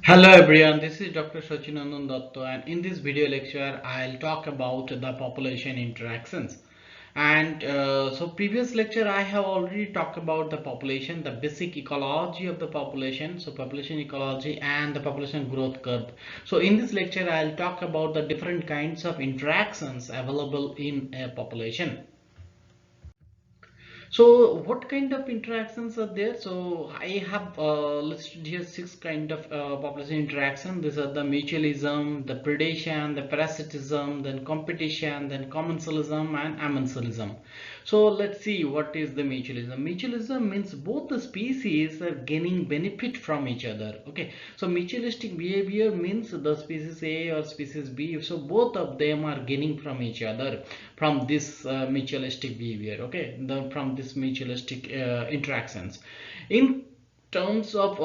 Hello everyone, this is Dr. Sachinandan Datto, and in this video lecture I'll talk about the population interactions. And previous lecture I have already talked about the population, the basic ecology of the population, so population ecology and the population growth curve. So in this lecture I'll talk about the different kinds of interactions available in a population. So what kind of interactions are there? So I have listed here six kind of population interaction. These are the mutualism, the predation, the parasitism, then competition, then commensalism and amensalism. So let's see what is the mutualism. Mutualism means both the species are gaining benefit from each other. Okay, so mutualistic behavior means the species A or species B, so both of them are gaining from each other from this mutualistic behavior. Okay, from this mutualistic interactions. In terms of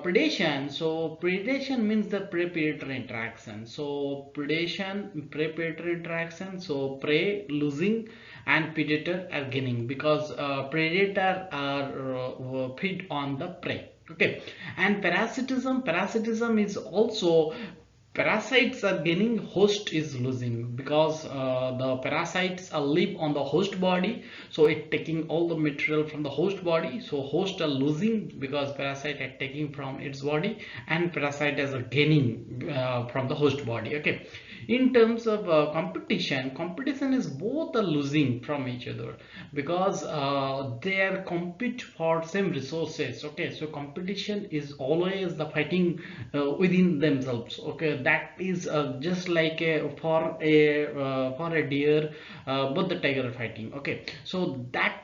predation, so predation means the prey-predator interaction. So predation, prey-predator interaction, so prey losing and predator are gaining, because predator are feed on the prey. Okay, and parasitism is also parasites are gaining, host is losing, because the parasites are live on the host body, so it taking all the material from the host body, so host are losing because parasite are taking from its body, and parasite is gaining from the host body. Okay, in terms of competition is both are losing from each other, because they are compete for same resources. Okay, so competition is always the fighting within themselves. Okay, that is just like for a deer, both the tiger are fighting. Okay, so that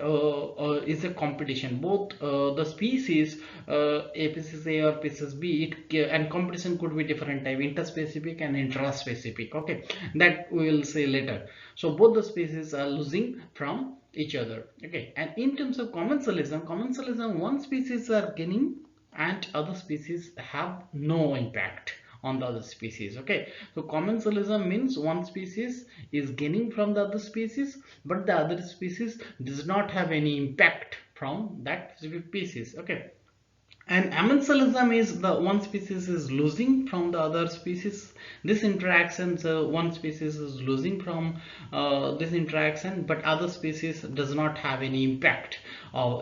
is a competition, both the species, a species A or species B, and competition could be different type, interspecific and intraspecific. Okay, that we will say later. So both the species are losing from each other. Okay, and in terms of commensalism, one species are gaining and other species have no impact on the other species. Okay, so commensalism means one species is gaining from the other species, but the other species does not have any impact from that specific species. Okay, and amensalism is the one species is losing from the other species. This interaction, so one species is losing from this interaction, but other species does not have any impact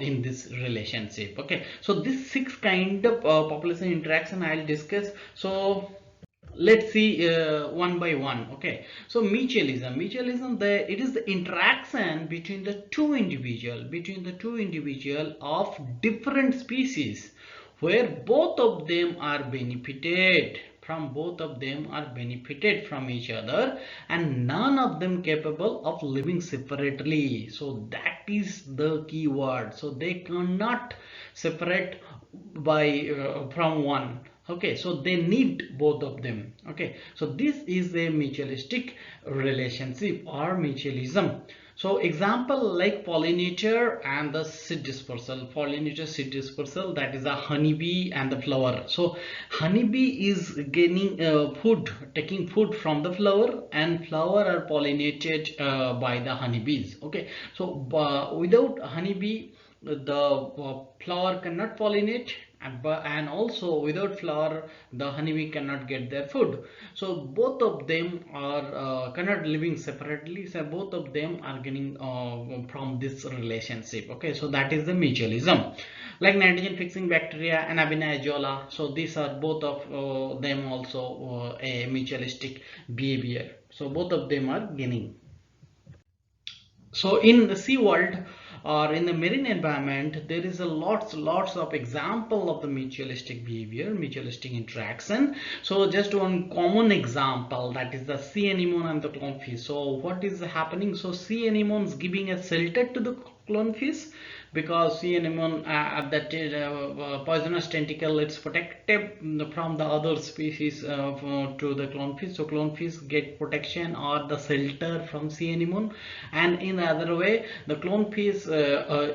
in this relationship. Okay, so this six kind of population interaction I'll discuss. So let's see one by one. Okay, so mutualism, it is the interaction between the two individual of different species, where both of them are benefited from each other, and none of them capable of living separately. So that is the key word. So they cannot separate by from one. Okay, so they need both of them. Okay, so this is a mutualistic relationship or mutualism. So example like pollinator and the seed dispersal. Pollinator, seed dispersal, that is a honeybee and the flower. So honeybee is gaining food, taking food from the flower, and flower are pollinated by the honeybees. Okay, so without honeybee the flower cannot pollinate, and also without flower the honeybee cannot get their food. So both of them are cannot living separately, so both of them are getting from this relationship. Okay, so that is the mutualism. Like nitrogen fixing bacteria and Abina azolla, so these are both of them also a mutualistic behavior, so both of them are gaining. So in the sea world or in the marine environment, there is a lots of example of the mutualistic behavior, mutualistic interaction. So just one common example, that is the sea anemone and the clownfish. So what is happening? So sea anemone is giving a shelter to the clownfish, because sea anemone that poisonous tentacle, it's protected from the other species to the clownfish. So clownfish get protection or the shelter from sea anemone, and in the other way the clownfish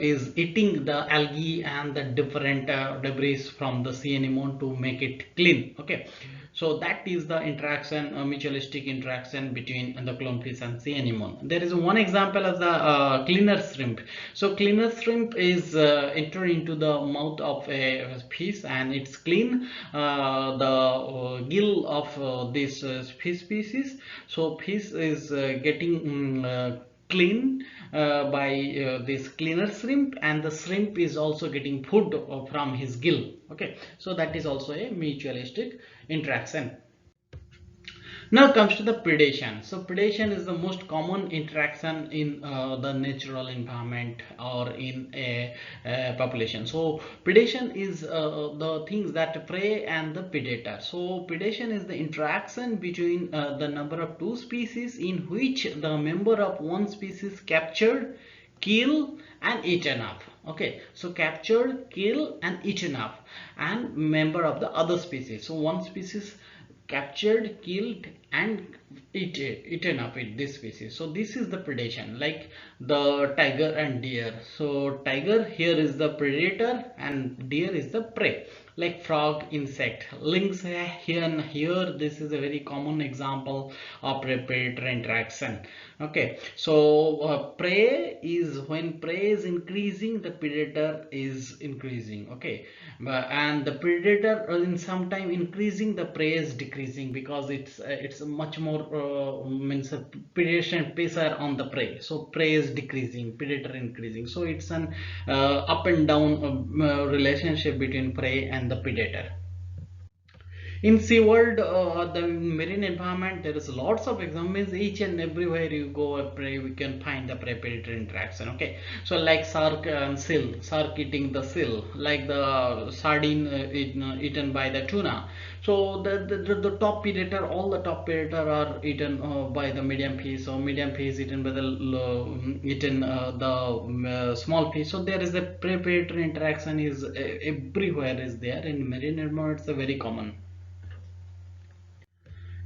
is eating the algae and the different debris from the sea anemone to make it clean. Okay, so that is the interaction, mutualistic interaction between the clownfish and sea anemone. There is one example of the cleaner shrimp. So cleaner shrimp shrimp is enter into the mouth of a fish and it's clean the gill of this fish species. So fish is getting clean by this cleaner shrimp, and the shrimp is also getting food from his gill. Okay, so that is also a mutualistic interaction. Now comes to the predation. So predation is the most common interaction in the natural environment or in a population. So predation is the things that prey and the predator. So predation is the interaction between the number of two species in which the member of one species captured, kill and eaten up. Okay, so captured, kill and eaten up, and member of the other species. So one species captured, killed and eaten up in this species. So this is the predation, like the tiger and deer. So tiger here is the predator and deer is the prey, like frog, insect, lynx here and here. This is a very common example of predator interaction. Okay, so prey is, when prey is increasing, the predator is increasing. Okay, and the predator in some time increasing, the prey is decreasing, because it's much more means predation pressure on the prey. So prey is decreasing, predator increasing. So it's an up and down relationship between prey and the predator. In sea world, the marine environment, there is lots of examples. Each and everywhere you go a prey, we can find the prey predator interaction. Okay, so like shark and seal, shark eating the seal, like the sardine eaten by the tuna. So the top predator, all the top predator are eaten by the medium fish, or medium fish eaten by the small fish. So there is a prey predator interaction is everywhere is there in marine environment. It's very common.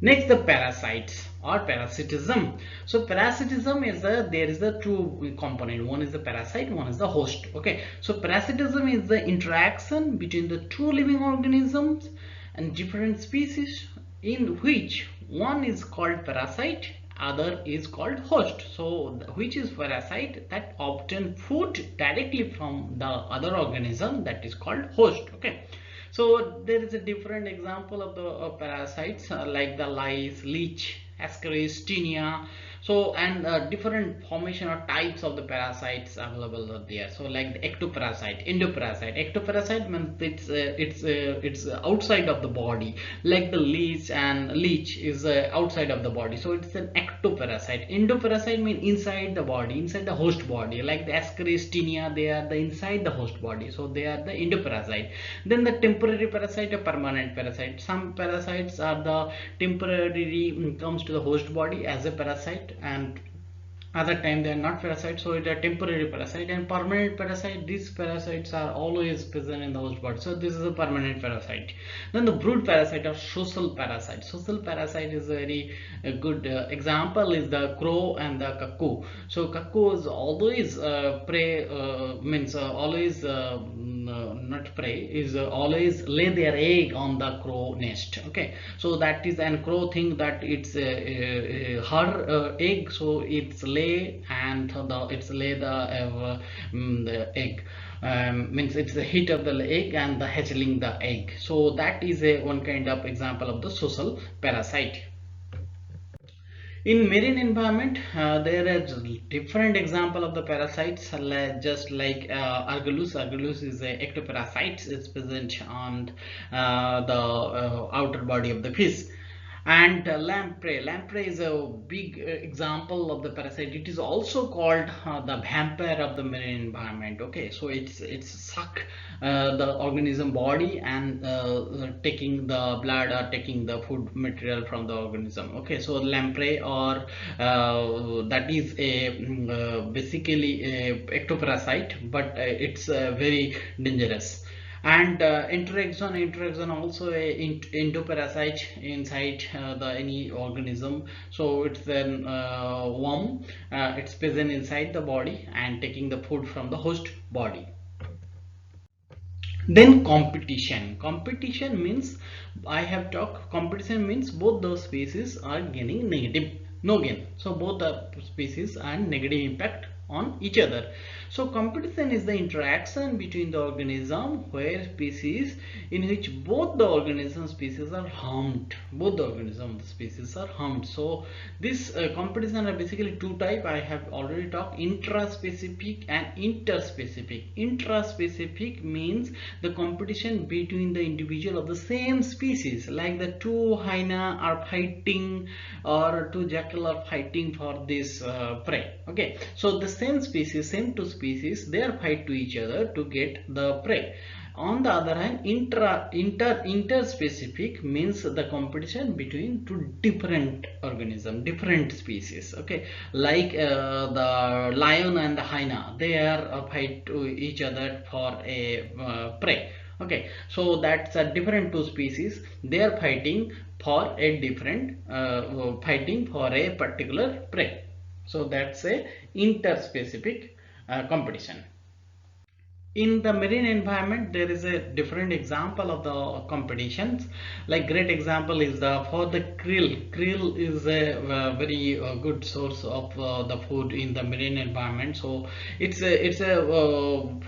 Next, the parasites or parasitism. So parasitism is there is the two component. One is the parasite, one is the host. Okay, so parasitism is the interaction between the two living organisms and different species, in which one is called parasite, other is called host. So which is parasite, that obtain food directly from the other organism, that is called host. Okay, so there is a different example of the parasites like the lice, leech, ascaris, tinea. So and different formation or types of the parasites available are there. So like the ectoparasite, endoparasite. Ectoparasite means it's outside of the body, like the leech, and leech is outside of the body. So it's an ectoparasite. Endoparasite means inside the body, inside the host body, like the ascaris, tinea. They are the inside the host body, so they are the endoparasite. Then the temporary parasite, a permanent parasite. Some parasites are the temporary comes to the host body as a parasite, and other time they are not parasites, so it are temporary parasite. And permanent parasite, these parasites are always present in the host body, so this is a permanent parasite. Then the brood parasite or social parasite. Social parasite is a very good example is the crow and the cuckoo. So cuckoo is always prey, means always not prey, is always lay their egg on the crow nest. Okay, so that is, and crow think that it's her egg, so it's lay and it's lay the egg, means it's the heat of the egg and the hatchling the egg. So that is a one kind of example of the social parasite. In marine environment, there is different example of the parasites, just like Argillus. Argillus is a ectoparasite. It's present on the outer body of the fish. And lamprey. Lamprey is a big example of the parasite. It is also called the vampire of the marine environment. Okay, so it's suck the organism body and taking the blood or taking the food material from the organism. Okay, so lamprey or that is a basically a ectoparasite, but it's very dangerous. And interaction also a endoparasite inside the any organism. So it's an worm, it's present inside the body and taking the food from the host body. Then competition means, I have talked, competition means both those species are gaining negative, no gain. So both the species and negative impact on each other. So competition is the interaction between the organism where species in which both the organism species are harmed. Both the organism species are harmed. So this competition are basically two type. I have already talked: intraspecific and interspecific. Intraspecific means the competition between the individual of the same species, like the two hyena are fighting or two jackal are fighting for this prey. Okay, so the same species, same two species, they are fight to each other to get the prey. On the other hand, interspecific means the competition between two different organisms, different species. Okay, like the lion and the hyena, they are fight to each other for a prey. Okay, so that's a different two species, they are fighting for a different fighting for a particular prey. So that's a interspecific competition. In the marine environment, there is a different example of the competitions. Like great example is the for the krill is a very good source of the food in the marine environment. So it's a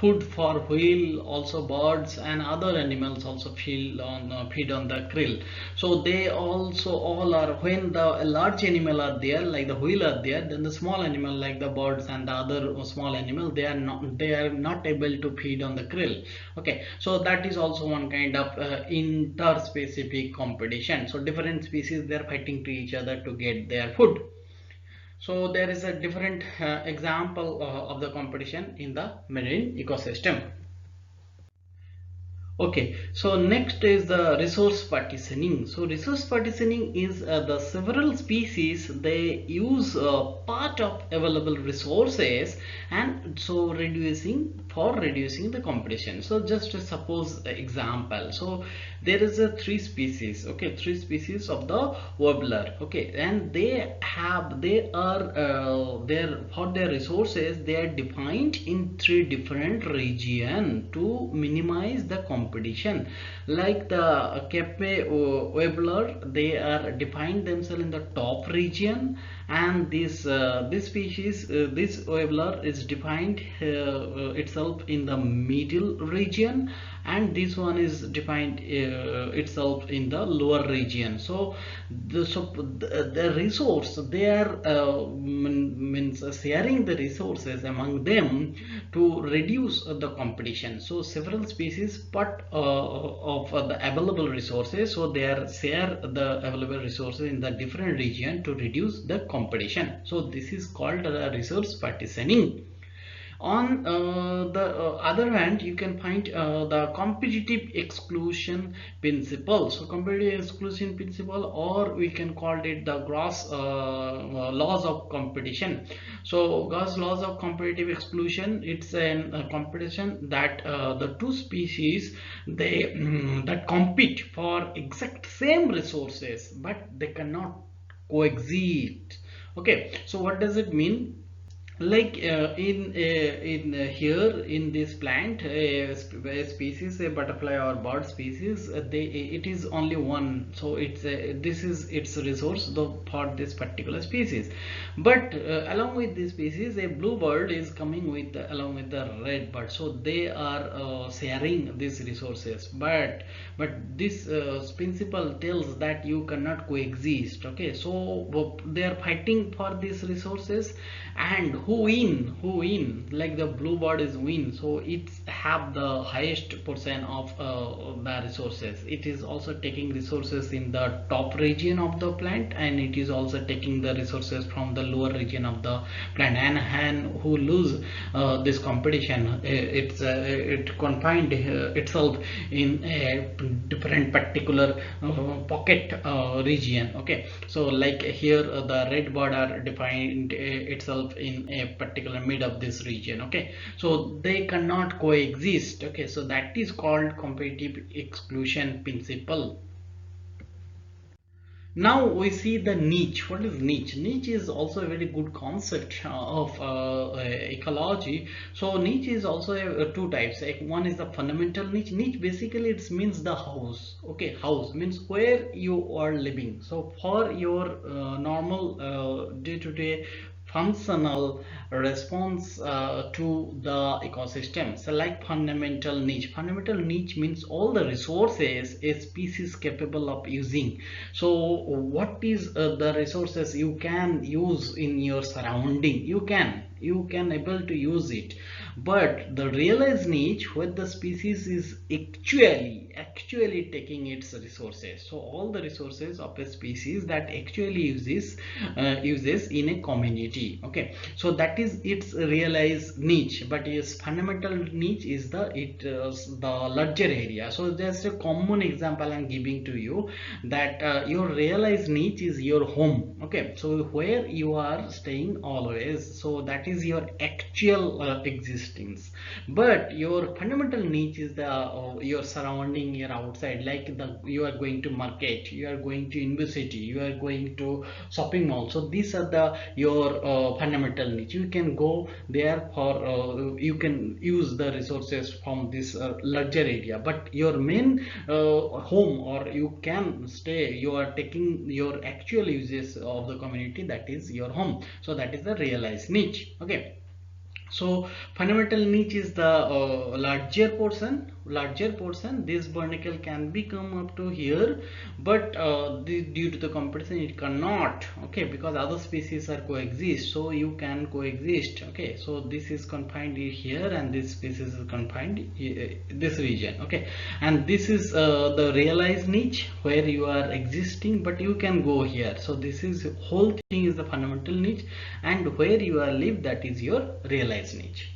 food for whale, also birds and other animals also feed on the krill. So they also all are, when the large animal are there like the whale are there, then the small animal like the birds and the other small animal, they are not able to feed on the krill. Okay, so that is also one kind of interspecific competition. So different species, they are fighting to each other to get their food. So there is a different example of the competition in the marine ecosystem. Okay, so next is the resource partitioning. So resource partitioning is the several species, they use part of available resources, and so reducing the competition. So just to suppose example, so there is a three species, okay, three species of the warbler, okay, and they are their for their resources, they are defined in three different region to minimize the competition. Like the Cape warbler, they are defined themselves in the top region, and this species, this warbler is defined itself in the middle region, and this one is defined itself in the lower region. So the resource, they are means sharing the resources among them to reduce the competition. So several species part of the available resources, so they are share the available resources in the different region to reduce the competition. So this is called resource partitioning. On the other hand, you can find the competitive exclusion principle. So competitive exclusion principle, or we can call it the Gauss laws of competition. So Gauss laws of competitive exclusion, it's a competition that the two species, they that compete for exact same resources, but they cannot coexist. Okay, so what does it mean? Like here in this plant, a species, a butterfly or bird species, it is only one, so it's this is its resource though for this particular species. But along with this species, a blue bird is coming with along with the red bird, so they are sharing these resources. But this principle tells that you cannot coexist. Okay, so they are fighting for these resources, and who win, like the blue bird is win, so it's have the highest percent of the resources. It is also taking resources in the top region of the plant, and it is also taking the resources from the lower region of the plant. And who lose this competition, it confined itself in a different particular pocket region. Okay, so like here the red bird are defined itself in a particular mid of this region. Okay, so they cannot coexist. Okay, so that is called competitive exclusion principle. Now we see the niche. What is niche? Niche is also a very good concept of ecology. So niche is also two types. One is the fundamental niche. Niche basically it means the house. Okay, house means where you are living. So for your normal day-to-day functional response to the ecosystem. So like fundamental niche. Fundamental niche means all the resources a species capable of using. So what is the resources you can use in your surrounding? You can able to use it, but the realized niche where the species is actually taking its resources. So all the resources of a species that actually uses in a community. Okay, so that is its realized niche. But its fundamental niche is the larger area. So just a common example I'm giving to you, that your realized niche is your home. Okay, so where you are staying always, so that is your actual existence. But your fundamental niche is the your surrounding, your outside, like you are going to market, you are going to university, you are going to shopping mall. So these are the your fundamental niche. You can go there for you can use the resources from this larger area. But your main home, or you can stay, you are taking your actual uses of the community, that is your home. So that is the realized niche. Okay, so fundamental niche is the larger portion. This barnacle can be come up to here, but due to the competition it cannot. Okay, because other species are coexist, so you can coexist. Okay, so this is confined here, and this species is confined this region. Okay, and this is the realized niche where you are existing, but you can go here. So this is whole thing is the fundamental niche, and where you are live, that is your realized niche.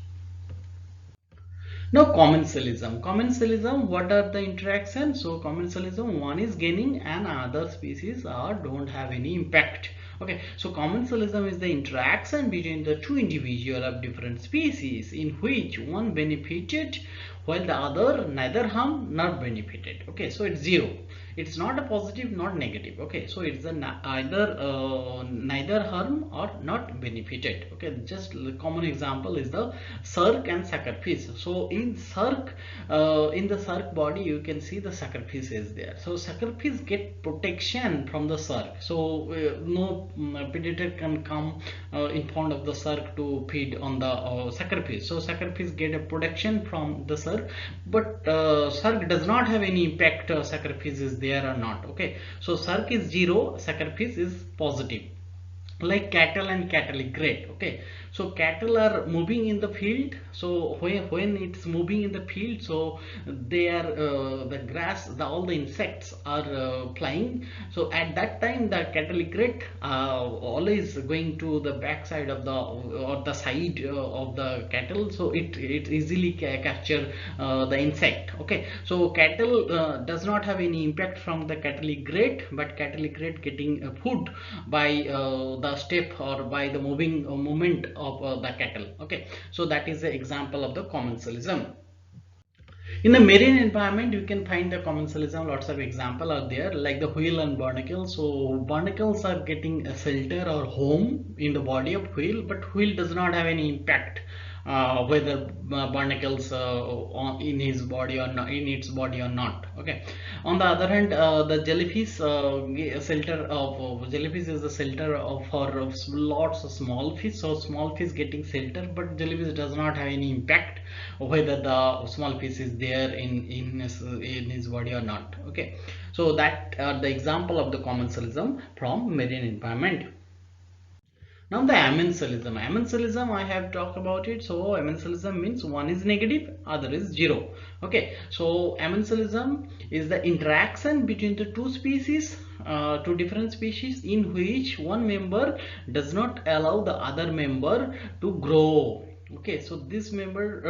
Now commensalism. Commensalism, what are the interactions? So commensalism, one is gaining and other species are don't have any impact. Okay, so commensalism is the interaction between the two individuals of different species in which one benefited while the other neither harm nor benefited. Okay, so it's zero. It's not a positive, not negative. Okay, so it's a either neither harm or not benefited. Okay, just a common example is the sark and suckerfish. So in sark, in the sark body, you can see the suckerfish is there. So suckerfish get protection from the sark. So no predator can come in front of the sark to feed on the suckerfish. So suckerfish get a protection from the sark, but sark does not have any impact. Suckerfish is there or not. Okay, so sark is zero, suckerfish is positive. Like cattle and cattle great. Okay, so cattle are moving in the field. So when it's moving in the field, so they are the grass, all the insects are flying. So at that time the cattle great always going to the back side of the or the side of the cattle, so it easily capture the insect. Okay, so cattle does not have any impact from the cattle great, but cattle great getting food by the step or by the movement of the cattle. Okay, so that is the example of the commensalism. In the marine environment, you can find the commensalism. Lots of example are there, like the whale and barnacle. So barnacles are getting a shelter or home in the body of whale, but whale does not have any impact whether barnacles in his body or not, in its body or not. Okay, on the other hand, the jellyfish shelter of jellyfish is the shelter of for lots of small fish. So small fish getting shelter, but jellyfish does not have any impact whether the small fish is there in his body or not. Okay, so that are the example of the commensalism from marine environment. Now the amensalism. Amensalism, I have talked about it. So amensalism means one is negative, other is zero. Okay, so amensalism is the interaction between the two species, two different species, in which one member does not allow the other member to grow. Okay, so this member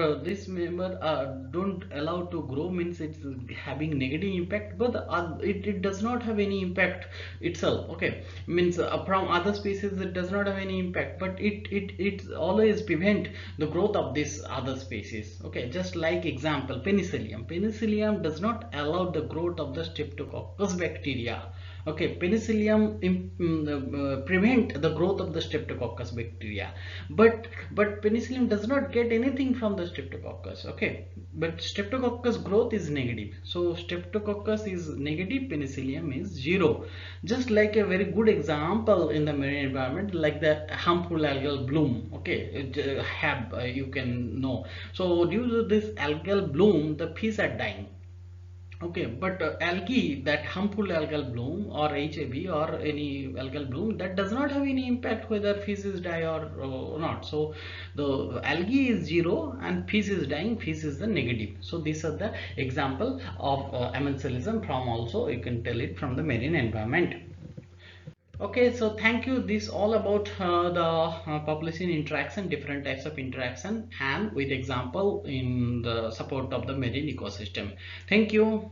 don't allow to grow, means it's having negative impact, but it does not have any impact itself. Okay, means from other species it does not have any impact, but it always prevent the growth of this other species. Okay, just like example, penicillium does not allow the growth of the streptococcus bacteria. Okay, penicillium prevent the growth of the streptococcus bacteria, but penicillium does not get anything from the streptococcus. Okay, but streptococcus growth is negative, so streptococcus is negative, penicillium is zero. Just like a very good example in the marine environment, like the harmful algal bloom. Okay, have you can know. So due to this algal bloom, the fish are dying. Okay, but algae, that harmful algal bloom or HAB or any algal bloom, that does not have any impact whether fish is die or not. So the algae is zero and fish is dying, fish is the negative. So these are the example of amensalism from, also you can tell it from the marine environment. Okay, so thank you. This all about the population interaction, different types of interaction, and with example in the support of the marine ecosystem. Thank you.